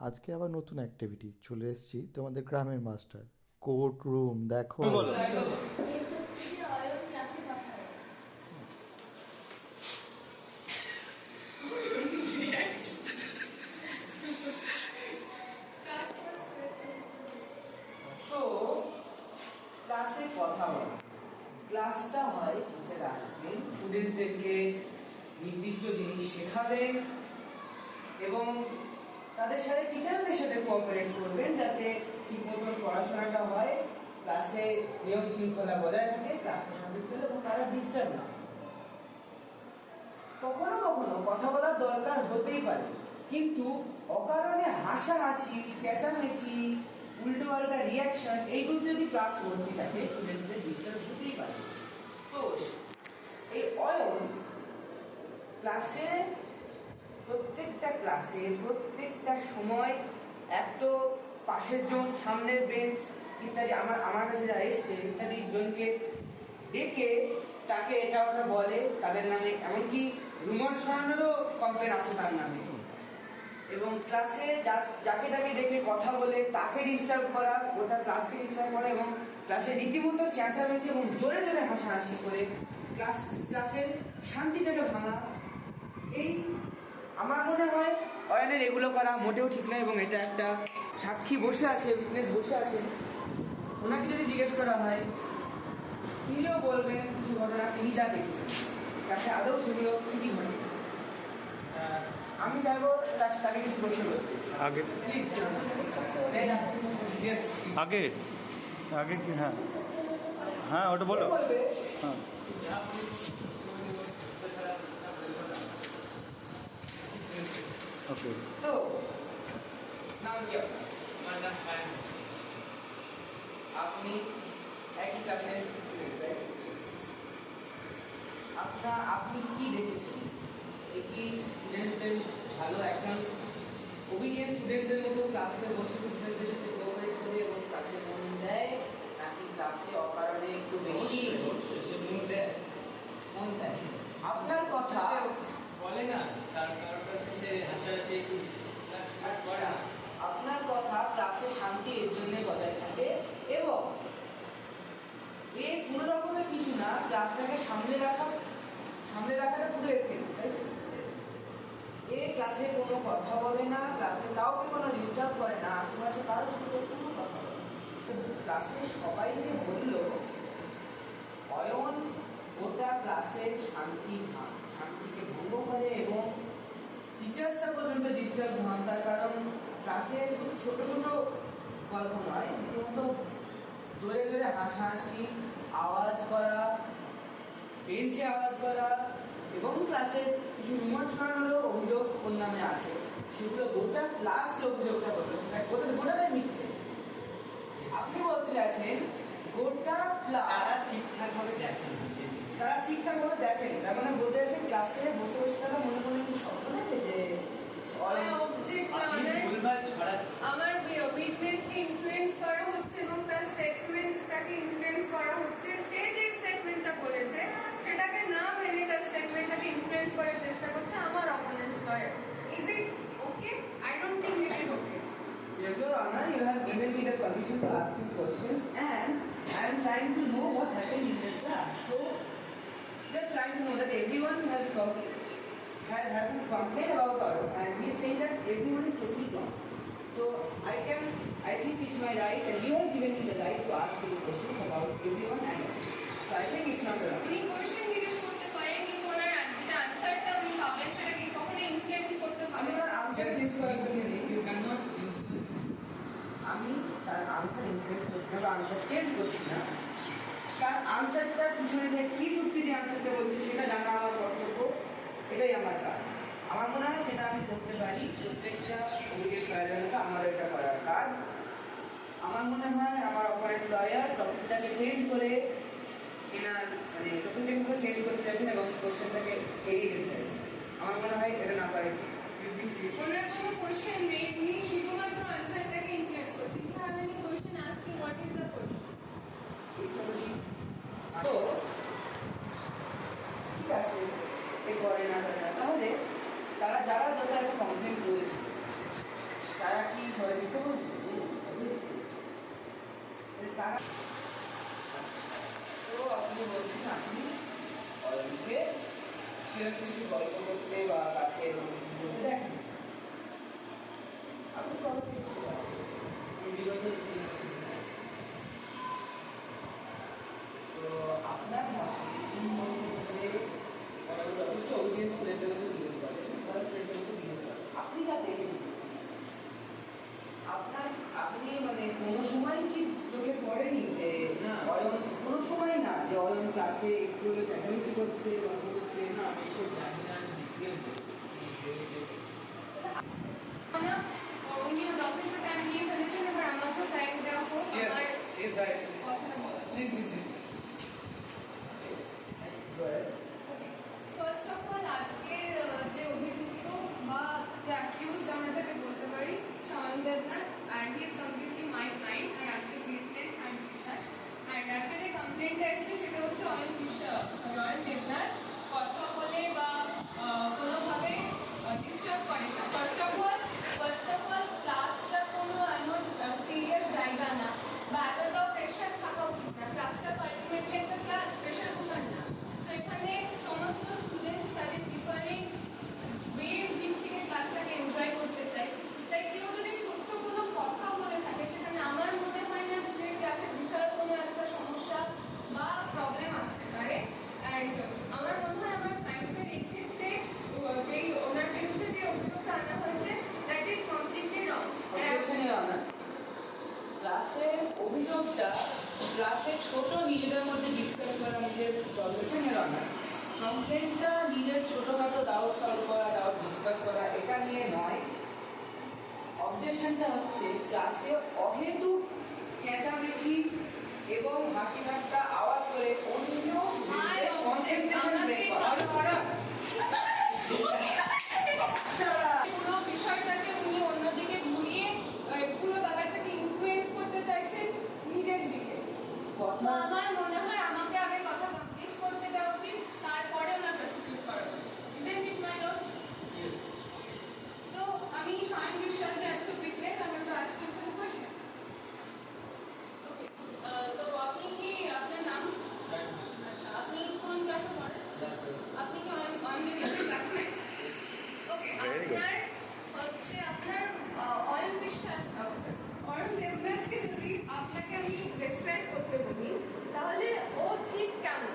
আজকে আবার নতুন অ্যাক্টিভিটি চলে এসেছি তোমাদের গ্রামের মাস্টার কোর্ট রুম দেখো। বলো। তো ক্লাসে কথা বলা, ক্লাসটা হয় টিচার আসবেন, স্টুডেন্টসদেরকে নির্দিষ্ট জিনিস শেখাবেন এবং তাদের সাথে টিচারদের সাথে কোঅপারেট করবেন যাতে ঠিক মতন পড়াশোনাটা হয়, ক্লাসে নিয়ম শৃঙ্খলা বজায় থাকে, ক্লাসটা শান্তিপূর্ণ এবং তারা ডিস্টার্ব না। কখনো কখনো কথা বলার দরকার হতেই পারে, কিন্তু অকারণে হাসাহাসি, চেঁচামেচি, উল্টো পাল্টা রিয়াকশন এইগুলো যদি ক্লাস ভর্তি থাকে স্টুডেন্টদের ডিস্টার্ব হতেই পারে। তো এই অয়ন ক্লাসে প্রত্যেকটা সময় এক তো পাশের জন, সামনের বেঞ্চ ইত্যাদি আমার কাছে যারা এসছে ইত্যাদি জনকে ডেকে তাকে এটা ওটা বলে তাদের নামে, এমনকি রুমাল ছড়ানোরও কমপ্লেন আছে তার নামে। এবং ক্লাসে যাকে তাকে ডেকে কথা বলে তাকে ডিস্টার্ব করা, গোটা ক্লাসকে ডিস্টার্ব করা এবং ক্লাসে রীতিমতো চেঁচামেচি এবং জোরে জোরে হাসাহাসি করে ক্লাসের শান্তিটাকে ভাঙা, এই আমার মনে হয় অয়নের এগুলো করা মোটেও ঠিক নয়। এবং এটা একটা সাক্ষী বসে আছে, উইটনেস বসে আছে, ওনাকে যদি জিজ্ঞেস করা হয় তিনিও বলবেন কিছু ঘটনা তিনি যা দেখেছেন তাকে আদৌ সেগুলো ঠিকই ঘটে। আমি চাইবো তাকে কিছু প্রশ্ন করতে। আগে আগে আগে কি? হ্যাঁ হ্যাঁ, ওটা বলো। হ্যাঁ, ওকে। তো নাম কি আপনার? আমার নাম ফাহিম। আপনি একই ক্লাসের স্টুডেন্ট, রাইট? আপনি কি দেখেছেন? কি স্টুডেন্টদের ভালো একজন ওবিডিয়েন্ট স্টুডেন্টদের মতো ক্লাসে বসে টিচারদের সাথে কোঅপারেট করে এবং ক্লাসে মন দেয়, নাকি ক্লাসে অকারণে একটু বেশি মন দেয়? আপনার কথা বলে না, তার কারণটা হচ্ছে হাসাহাসি একটু আচ্ছা, আপনার কথা ক্লাসে শান্তি এর জন্য বজায় থাকে এবং এ কোনো রকমের কিছু না, ক্লাসটাকে সামনে রাখাটা পুরো এর, তাই তো? এ ক্লাসে কোনো কথা বলে না, ক্লাসে কাউকে কোনো ডিস্টার্ব করে না, আশেপাশে কারোর সাথে কোনো কথা বলে না। ক্লাসে সবাই যে বলল অয়ন গোটা ক্লাসের শান্তিকে ভঙ্গ করে এবং টিচার্সরা পর্যন্ত ডিস্টার্ব হন, তার কারণ ক্লাসে শুধু ছোট ছোট গল্প নয়, রীতিমতো জোরে জোরে হাসাহাসি, আওয়াজ করা, বেঞ্চে আওয়াজ করা এবং ক্লাসে কিছু রুমাল ছড়ানোরও অভিযোগ ওর নামে আছে। সেগুলো গোটা ক্লাস যে অভিযোগটা করলো সেটা গোটাটাই মিথ্যে। আপনি বলতে চাইছেন গোটা ক্লাস ঠিকঠাকভাবে দেখেন না, তারা ঠিকঠাক ভাবে দেখেন, তার মানে বলতে চাইছেন ক্লাসে বসে বসে তারা মনে মনে কি স্বপ্ন দেখে যে ভুলভাল ছড়াচ্ছে। আমার উইটনেসকে ইনফ্লুয়েন্স করা হচ্ছে এবং তার স্টেটমেন্টটাকে ইনফ্লুয়েন্স করা হচ্ছে। সে যে স্টেটমেন্টটা বলেছে সেটাকে না মেনে তার স্টেটমেন্টটাকে ইনফ্লুয়েন্স করার চেষ্টা করছে আমার opponent lawyer. Is it okay? I don't think it is okay. Yes, Your Honor, you have given me the permission to ask you questions and I am trying to know what happened in the class. So, just trying to know that everyone has complained about Arun and he is saying that everyone is totally wrong. So, I think it's my right and you have given me the right to ask you questions about everyone and so I think it's not wrong. উনি question জিজ্ঞেস করতে পারেন কিন্তু ওনার যেটা আনসারটা উনি পাবেন সেটাকে কখনো ইনফ্লুয়েন্স করতে আমি পারেন তার আনসার চেঞ্জ করার জন্য ইউ ক্যান নট ইনফ্লুয়েন্স, আমি তার আনসার ইনফ্লুয়েন্স করছি না বা আনসার চেঞ্জ করছি না, তার আনসারটার পিছনে যে কী যুক্তি দিয়ে আনসারটা বলছে সেটা জানা আমার কর্তব্য, এটাই আমার কাজ। আমার মনে হয় সেটা আমি করতে পারি, প্রত্যেকটা অভিযোগ লয়ারকে আমার এটা করার কাজ। আমার মনে হয় আমার অপারেন্ট লয়ার টপিকটাকে চেঞ্জ করে এনার মানে টপিকটাকে চেঞ্জ করতে চাইছেন এবং কোশ্চেনটাকে এড়িয়ে যেতে চাইছেন। আমার মনে হয় এটা না পারে। ওনার কোনো কোশ্চেন নেই, উনি শুধুমাত্র আনসারটাকে ইনফ্লুয়েন্স করছেন। You have any question asking what is the question? তো ঠিক আছে, এরপরে না তাহলে তারা যারা যত একটা কমপ্লেন করেছে তারা কি আচ্ছা, তো আপনি বলছেন আপনি অয়নকে সেরকম কিছু গল্প করতে বা কাছে বলতে দেখেন। আপনি কবে থেকে চলে আসছেন? বিগত 3 বছর ধরে। তো আপনার মতে 3 বছর ধরে তারা যথেষ্ট অভিজ্ঞ ছেলেদেরকে বিরোধ করে, তারা ছেলেদেরকে বিরোধ করে। আপনি যা দেখেছেন, আপনি মানে কোনো সময় কি চোখে পড়েনি যে না। অয়ন, কোনো সময় না যে অয়ন ক্লাসে একটু হলে চেঁচামেচি করছে, গল্প করছে? না, আমি এসব জানি না, আমি দেখিও নি কি হয়েছে। না, উনিও যথেষ্ট টাইম নিয়ে ফেলেছেন, এবার আমাকেও টাইম দেওয়া হোক আমার Yes, right. কথাটা বলা। Please listen. Go ahead. First of all আজকের যে অভিযুক্ত বা যে অ্যাকিউজড আমরা তাকে বলতে পারি Shaon Debnath, and he is completely my client, আর আজকে উইটনেস শাওন বিশ্বাস। অ্যান্ড আজকে যে কমপ্লেনটা এসেছে সেটা হচ্ছে অয়ন দেবনাথ কথা বলে বা কোনোভাবে ডিস্টার্ব করে না। ফার্স্ট অফ অল ক্লাসটা কোনো এমন সিরিয়াস জায়গা না বা এতটাও প্রেশার থাকা উচিত না। ক্লাসটা তো আলটিমেটলি একটা ক্লাস, প্রেশার কুকার না। তো এখানে সমস্ত স্টুডেন্টস তাদের ডিফারেন্ট ওয়েজ দিক থেকে ক্লাসটাকে এনজয় করতে চায়। তাই কেউ যদি ছোট্ট কোনো কথা বলে থাকে সেখানে আমার মনে হয় না যে ক্লাসের বিষয়ে কোনো একটা সমস্যা বা প্রবলেম আসতে পারে। অ্যান্ড আমার মনে হয় আমার ক্লায়েন্টের এই ক্ষেত্রে যেই ওনার বিরুদ্ধে যে অভিযোগটা আনা হয়েছে that is completely wrong. Objection, Your Honor. ক্লাসে অভিযোগটা ক্লাসে ছোট নিজেদের মধ্যে ডিসকাস করা, নিজের প্রবলেম রান্না, কমপ্লেনটা নিজের ছোটখাটো ডাউট সলভ করা, ডাউট ডিসকাস করা, এটা নিয়ে নয়। অবজেকশনটা হচ্ছে ক্লাসে অহেতুক চেঁচামেচি এবং হাসি ঠাট্টা আওয়াজ করে অন্য কনসেন্ট্রেশন ব্রেক করা। পুরো বিষয়টাকে উনি অন্যদিকে ঘুরিয়ে পুরো ব্যাপারটাকে ইনফ্লুয়েন্স করতে চাইছেন নিজের দিকে। তো আমার মনে হয় আমাকে আগে কথা কমপ্লিট করতে দেওয়া উচিত, তারপরে ওনার প্রসিকিউট করা উচিত। Isn't it, my lord? Yes. So আমি শাওন বিশ্বাস যে আজকে উইটনেস, আমি তো আস্ক হিম সাম কোয়েশ্চেনস। ওকে, তো আপনি কি আপনার নাম? আচ্ছা, আপনি কোন ক্লাসে পড়েন? আপনি কি অন ক্লাসমেট? ওকে, আপনার হচ্ছে আপনার অয়ন বিশ্বাস, অয়ন দেবনাথকে যদি আপনাকে আমি ডেসক্রাইব করতে বলি তাহলে ও ঠিক কেমন?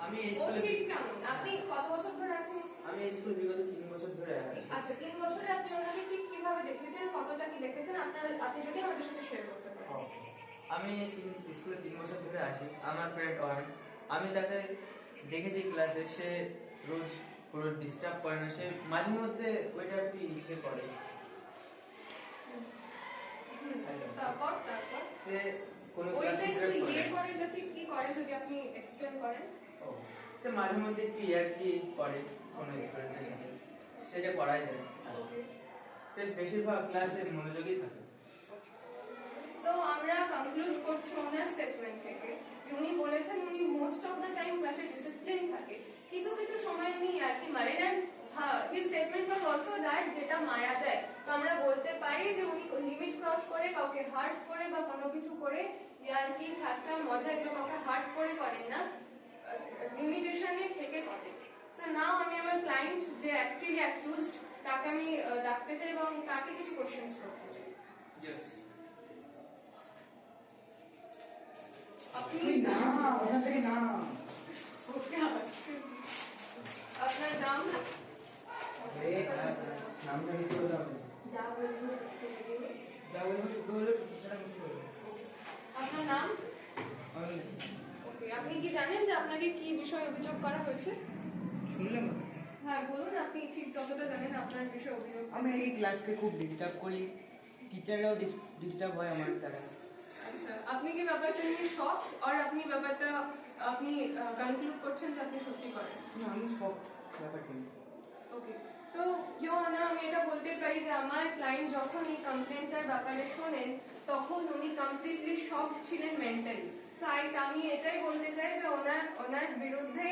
আমি এই ও স্কুলে ঠিক কেমন? আপনি কত বছর ধরে আছেন এই স্কুলে? আমি এই স্কুলে বিগত 3 বছর ধরে আছি। আচ্ছা, 3 বছরে আপনি ওনাকে ঠিক কিভাবে দেখেছেন, কতটা কি দেখেছেন, আপনি যদি আমাদের সাথে শেয়ার করতে পারেন। আমি স্কুলে 3 বছর ধরে আছি। আমার ফ্রেন্ড অয়ন, আমি তাকে দেখেছি ক্লাসে, সে রোজ পুরো ডিস্টার্ব করে না, সে মাঝে মধ্যে ওইটা একটু ইসে করে। তারপর সে কোনো ওইটা ক্লাসে একটু ইয়ে করেন, যে ঠিক কি করে যদি আপনি এক্সপ্লেন করেন। তো মাঝে মধ্যে একটু ইয়ার্কি করে কোনো স্টুডেন্টের সাথে, সেটা করাই যায়। ওকে, সে বেশিরভাগ ক্লাসে মনোযোগী থাকে। সো আমরা কনক্লুড করছি ওনার স্টেটমেন্ট থেকে যে উনি বলেছেন উনি মোস্ট অফ দ্য টাইম ক্লাসে ডিসিপ্লিন থাকে, কিছু কিছু সময় উনি ইয়ার্কি মারেন। And his statement was also that যেটা মারা যায়, তো আমরা বলতে পারি যে উনি লিমিট ক্রস করে কাউকে হার্ট করে বা কোনো কিছু করে ইয়ার্কি ঠাট্টা মজা এগুলো কাউকে হার্ট করে করেন না, লিমিটেশনে থেকে করেন। সো নাও আমি আমার ক্লায়েন্ট যে অ্যাকচুয়ালি অ্যাকিউজড তাকে আমি ডাকতে চাই এবং তাকে কিছু কোশ্চেন্স করতে চাই। Yes. আপনি না, ওখান থেকে না। ওকে, আপনার নাম? নামটা নিতে হলে হবে। যা বলবো যা বলবো শুদ্ধ হলে সত্যি ছাড়া মিথ্যে বলবো। আপনার নাম? আমি ওকে, আপনি কি জানেন যে আপনাকে কি বিষয়ে অভিযোগ করা হয়েছে? শুনলাম না। হ্যাঁ বলুন, আপনি ঠিক যতটা জানেন আপনার বিষয়ে অভিযোগ। আমি এই ক্লাসকে খুব ডিস্টার্ব করি, টিচাররাও ডিস্টার্ব হয় আমার দ্বারা। আচ্ছা, আপনি কি ব্যাপারটা নিয়ে শক, আর আপনি ব্যাপারটা আপনি কনক্লুড করছেন যে আপনি সত্যি করেন? না, আমি সব ব্যাপারটা নিয়ে। ওকে, তো ইয়োহানা আমি এটা বলতে পারি যে আমার ক্লায়েন্ট যখন এই কমপ্লেনটার ব্যাপারে শোনেন তখন উনি কমপ্লিটলি শক ছিলেন মেন্টালি। সো আমি এটাই বলতে চাই যে ওনার বিরুদ্ধে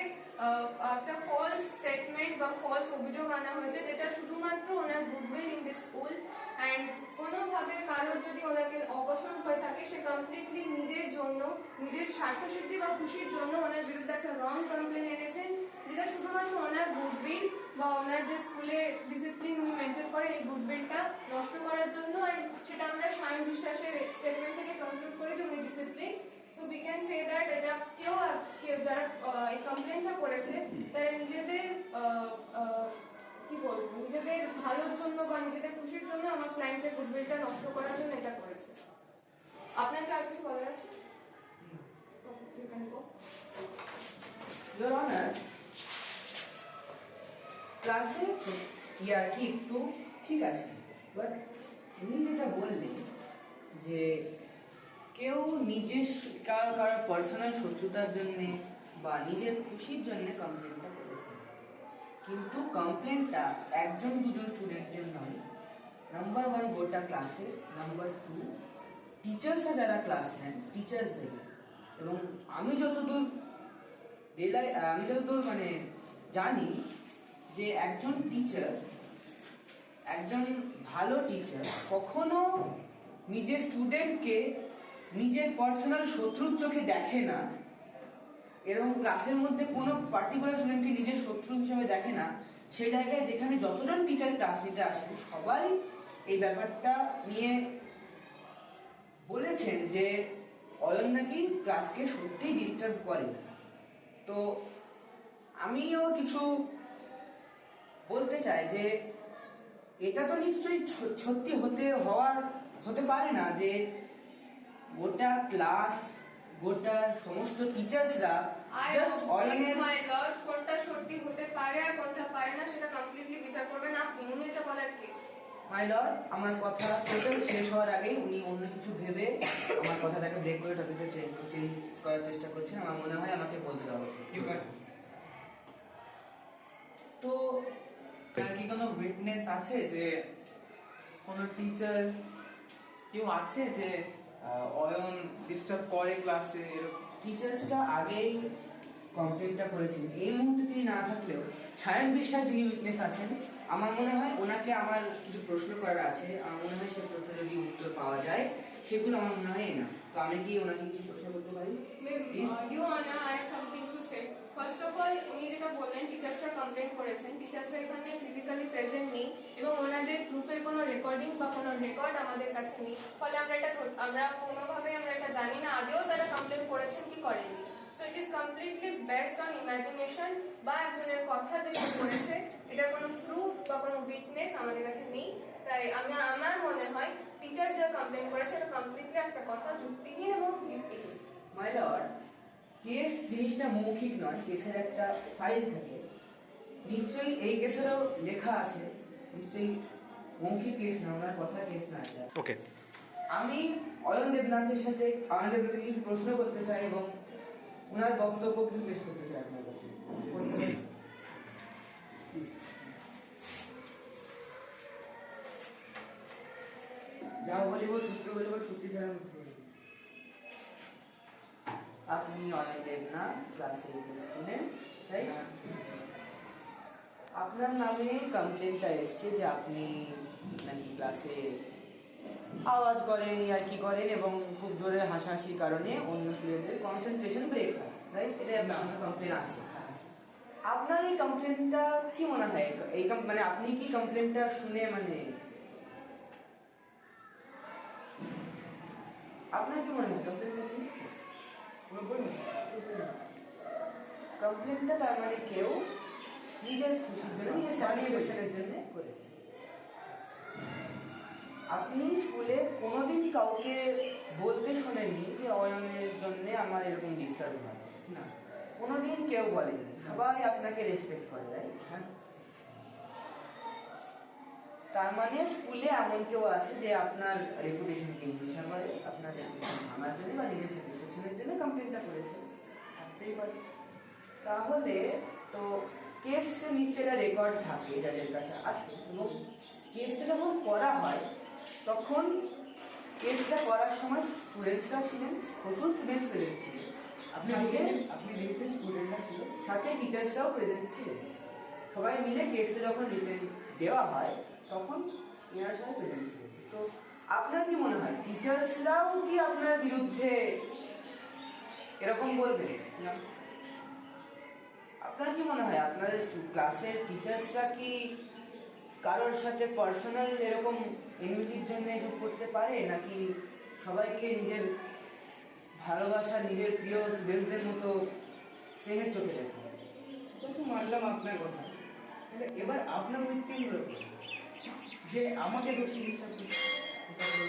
একটা ফলস স্টেটমেন্ট বা ফলস অভিযোগ আনা হয়েছে, যেটা শুধুমাত্র ওনার goodwill in the school and কোনোভাবে কারোর যদি ওনাকে অপছন্দ হয়ে থাকে, সে কমপ্লিটলি নিজের জন্য, নিজের স্বার্থসিদ্ধি বা খুশির জন্য ওনার বিরুদ্ধে একটা রং কমপ্লেন এনেছেন, যেটা শুধুমাত্র ওনার গুডউইল বা ওনার যে স্কুলে ডিসিপ্লিন উনি মেনটেন করে এই গুডউইলটা নষ্ট করার জন্য। অ্যান্ড সেটা আমরা সায়ন বিশ্বাসের স্টেটমেন্ট থেকে কনক্লুড করি যে উনি discipline. So we can say that এটা কেউ যারা এই কমপ্লেনটা করেছে তারা নিজেদের কি বলবো, নিজেদের ভালোর জন্য বা নিজেদের খুশির জন্য আমার ক্লায়েন্টের গুডউইলটা নষ্ট করার জন্য এটা করেছে। আপনাকে আর কিছু বলার আছে? You can go. Your Honor, ক্লাসে কি একটু ঠিক আছে, বাট উনি যেটা বললেন যে কেউ নিজের কারো পার্সোনাল শত্রুতার জন্যে বা নিজের খুশির জন্য কমপ্লেনটা করেছে, কিন্তু কমপ্লেনটা একজন দুজন স্টুডেন্টের নয়, নাম্বার 1 গোটা ক্লাসে, নাম্বার 2 টিচার্সরা যারা ক্লাস নেন টিচার্সদের। এবং আমি যতদূর মানে জানি যে একজন টিচার, একজন ভালো টিচার কখনো নিজের স্টুডেন্টকে নিজের পার্সোনাল শত্রুর চোখে দেখে না, এরকম ক্লাসের মধ্যে কোনো পার্টিকুলার স্টুডেন্টকে নিজের শত্রু হিসেবে দেখে না। সেই জায়গায় যেখানে যতজন টিচার ক্লাস নিতে আসেন সবাই এই ব্যাপারটা নিয়ে বলেছেন যে অয়ন নাকি ক্লাসকে সত্যিই ডিস্টার্ব করে। তো আমিও কিছু বলতে চাই যে এটা তো নিশ্চয়ই সত্যি হতে পারে না যে গোটা ক্লাস, গোটা সমস্ত টিচার্সরা জাস্ট অয়নের মাই লর্ড, কোনটা সত্যি হতে পারে আর কোনটা পারে না সেটা কমপ্লিটলি বিচার করবেন আপনি। উনি এটা বলার কে? মাই লর্ড, আমার কথা টোটাল শেষ হওয়ার আগেই উনি অন্য কিছু ভেবে আমার কথাটাকে ব্রেক করে টপিকটা চেঞ্জ করার চেষ্টা করছেন। আমার মনে হয় আমাকে বলতে দেওয়া উচিত। তো তার কি কোনো উইটনেস আছে যে কোনো টিচার কেউ আছে যে অয়ন ডিস্টার্ব করে ক্লাসে এরকম? টিচার্সটা আগেই কমপ্লেনটা করেছেন, এই মুহূর্তে তিনি না থাকলেও সায়ন বিশ্বাস যিনি উইটনেস আছেন, আমার মনে হয় ওনাকে আমার কিছু প্রশ্ন করার আছে। আমার মনে হয় সেই প্রশ্ন যদি উত্তর পাওয়া যায় সেগুলো আমার মনে হয় না। তো আমি কি ওনাকে কিছু প্রশ্ন করতে পারি? Your honour, I have something to say. First of all, উনি যেটা বললেন টিচার্সরা কমপ্লেন করেছেন, টিচার্সরা এখানে ফিজিক্যালি প্রেজেন্ট নেই এবং ওনাদের গ্রুপের কোনো রেকর্ডিং বা কোনো রেকর্ড আমাদের কাছে নেই। ফলে আমরা কোনোভাবে এটা জানি না আদেও তারা কমপ্লেন করেছেন কি করেননি। So it is completely based on imagination বা একজনের কথা যেটা করেছে, এটার কোনো প্রুফ বা কোনো উইটনেস আমাদের কাছে নেই। তাই আমার মনে হয় টিচার যা কমপ্লেন করেছে এটা কমপ্লিটলি একটা কথা যুক্তিহীন এবং ভিত্তিহীন। মাই লর্ড, কেস জিনিসটা মৌখিক নয়, কেসের একটা ফাইল থাকে। নিশ্চয়ই এই কেসেরও লেখা আছে, নিশ্চয়ই মৌখিক কেস না, ওনার কথা কেস না এটা। ওকে, আমি অয়ন দেবনাথকে কিছু প্রশ্ন করতে চাই এবং ওনার বক্তব্য কিছু পেশ করতে চাই আপনার কাছে। যা বলিব সত্য বলিব, সত্যি ছাড়া মিথ্যে বলিব। আপনি অয়ন দেবনাথ, ক্লাসে স্টুডেন্ট, তাই? আপনার নামে কমপ্লেনটা এসছে যে আপনি নাকি ক্লাসে আওয়াজ করেন, ইয়ার্কি করেন এবং খুব জোরে হাসাহাসির কারণে অন্য স্টুডেন্টদের কনসেন্ট্রেশন ব্রেক হয়, রাইট? এটা আপনার কমপ্লেন আছে। আপনার এই কমপ্লেনটা কি মনে হয়, মানে আপনি কি কমপ্লেনটা শুনে আপনার কি মনে হয় কমপ্লেনটা কি? কমপ্লেনটা তার মানে কেউ নিজের খুশির জন্য, নিজের স্যাটিসফ্যাকশনের জন্য করেছে। আপনি স্কুলে কোনোদিন কাউকে বলতে শোনেননি যে অয়নের জন্য আমার এরকম ডিস্টার্ব হয় না, কোনোদিন কেউ বলেনি। সবাই আপনাকে রেসপেক্ট করে, তাই? হ্যাঁ। তার মানে স্কুলে এমন কেউ আছে যে আপনার রেপুটেশনকে হিংসা করে, আপনার রেপুটেশন ভাঙার জন্য বা নিজের স্যাটিসফ্যাকশনের জন্য কমপ্লেনটা করেছে, থাকতেই পারে। তাহলে তো কেসে নিশ্চয়ই রেকর্ড থাকে যাদের কাছে আছে, এবং কেসটা যখন করা হয় তখন কেসটা করার সময় স্টুডেন্টসরা ছিলেন, প্রচুর স্টুডেন্টস প্রেজেন্ট ছিলেন। আপনি দেখেছেন স্টুডেন্টরা ছিল, সাথে টিচার্সরাও প্রেজেন্ট ছিলেন। সবাই মিলে কেসটা যখন রিটেন দেওয়া হয় তখন কেনার সময় প্রেজেন্সি হয়েছে। তো আপনার কি মনে হয় টিচার্সরাও কি আপনার বিরুদ্ধে এরকম বলবে? আপনার কি মনে হয় আপনাদের ক্লাসের টিচার্সরা কি কারোর সাথে পার্সোনাল এরকম এনভিটির জন্য এসব করতে পারে, নাকি সবাইকে নিজের ভালোবাসা নিজের প্রিয় স্টুডেন্টদের মতো স্নেহের চোখে দেখে? কিছু মানলাম আপনার কথা, তাহলে এবার আপনার উত্তীর্ণ যে আমাকে দোষী হিসাবে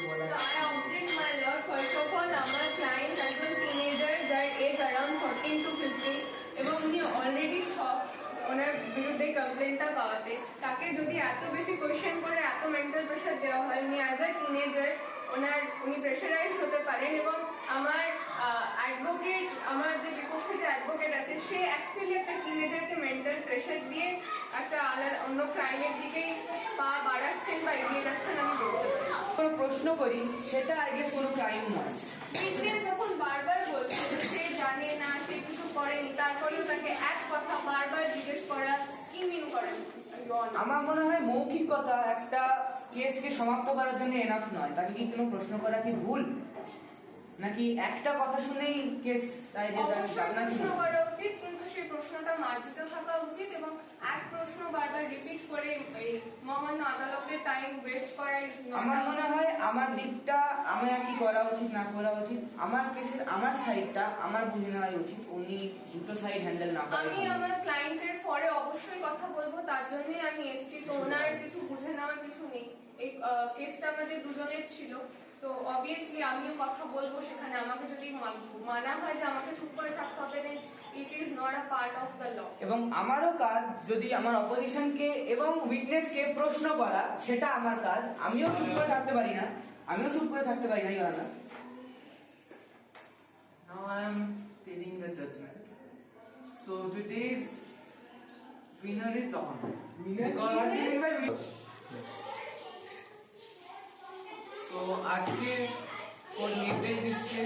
বলা So I object, my lord. First of all, আমার client একজন teenager যার age around 14 to 15 এবং উনি অলরেডি সব ওনার বিরুদ্ধে কমপ্লেনটা পাওয়াতে তাকে যদি এত বেশি কোয়েশ্চেন করে এত মেন্টাল প্রেশার দেওয়া হয়, উনি অ্যাজ আ টিনেজার উনি প্রেশারাইজ হতে পারেন। এবং আমার অ্যাডভোকেট, আমার যে বিপক্ষে যে অ্যাডভোকেট আছে, সে অ্যাকচুয়ালি একটা টিনেজারকে মেন্টাল প্রেশার দিয়ে একটা আলাদা অন্য ক্রাইমের দিকেই পা বাড়াচ্ছেন বা এগিয়ে যাচ্ছেন আমি বলতে পারি। কোনো প্রশ্ন করি সেটা আগে কোনো ক্রাইম নয়। বিজনেস যখন বারবার বলছে যে সে জানে না, সে কিছু করেনি, তারপরেও তাকে এক কথা বারবার জিজ্ঞেস করা কি মিন করেন? আমার মনে হয় মৌখিকতা একটা কেসকে সমাপ্ত করার জন্য এনাফ নয়। তাকে কি কোনো প্রশ্ন করা কি ভুল, নাকি একটা কথা শুনেই কেস তাই যে অবশ্যই আপনার কি প্রশ্ন মনে হয়? করা উচিত, কিন্তু সেই প্রশ্নটা মার্জিত থাকা উচিত এবং এক প্রশ্ন বারবার রিপিট করে এই মহামান্য আদালতের টাইম ওয়েস্ট করা ইজ নট। আমার মনে হয় আমার দিকটা আমার কি করা উচিত না করা উচিত, আমার কেসের আমার সাইডটা আমার বুঝে নেওয়া উচিত। উনি দুটো সাইড হ্যান্ডেল না করে আমি আমার ক্লায়েন্টের পরে অবশ্যই কথা বলবো, তার জন্যই আমি এসছি। তো ওনার কিছু বুঝে নেওয়ার কিছু নেই, এই কেসটা আমাদের দুজনের ছিল। তো অবভিয়াসলি আমিও কথা বলবো সেখানে। আমাকে যদি মানা হয় যে আমাকে চুপ করে থাকতে হবে, then it is not a part of the law. এবং আমারও কাজ যদি আমার অপোজিশনকে এবং উইটনেসকে প্রশ্ন করা, সেটা আমার কাজ। আমিও চুপ করে থাকতে পারি না, your honour. Now I am taking the judgment. So today's winner is on. So আজকে ওর নির্দেশ দিচ্ছে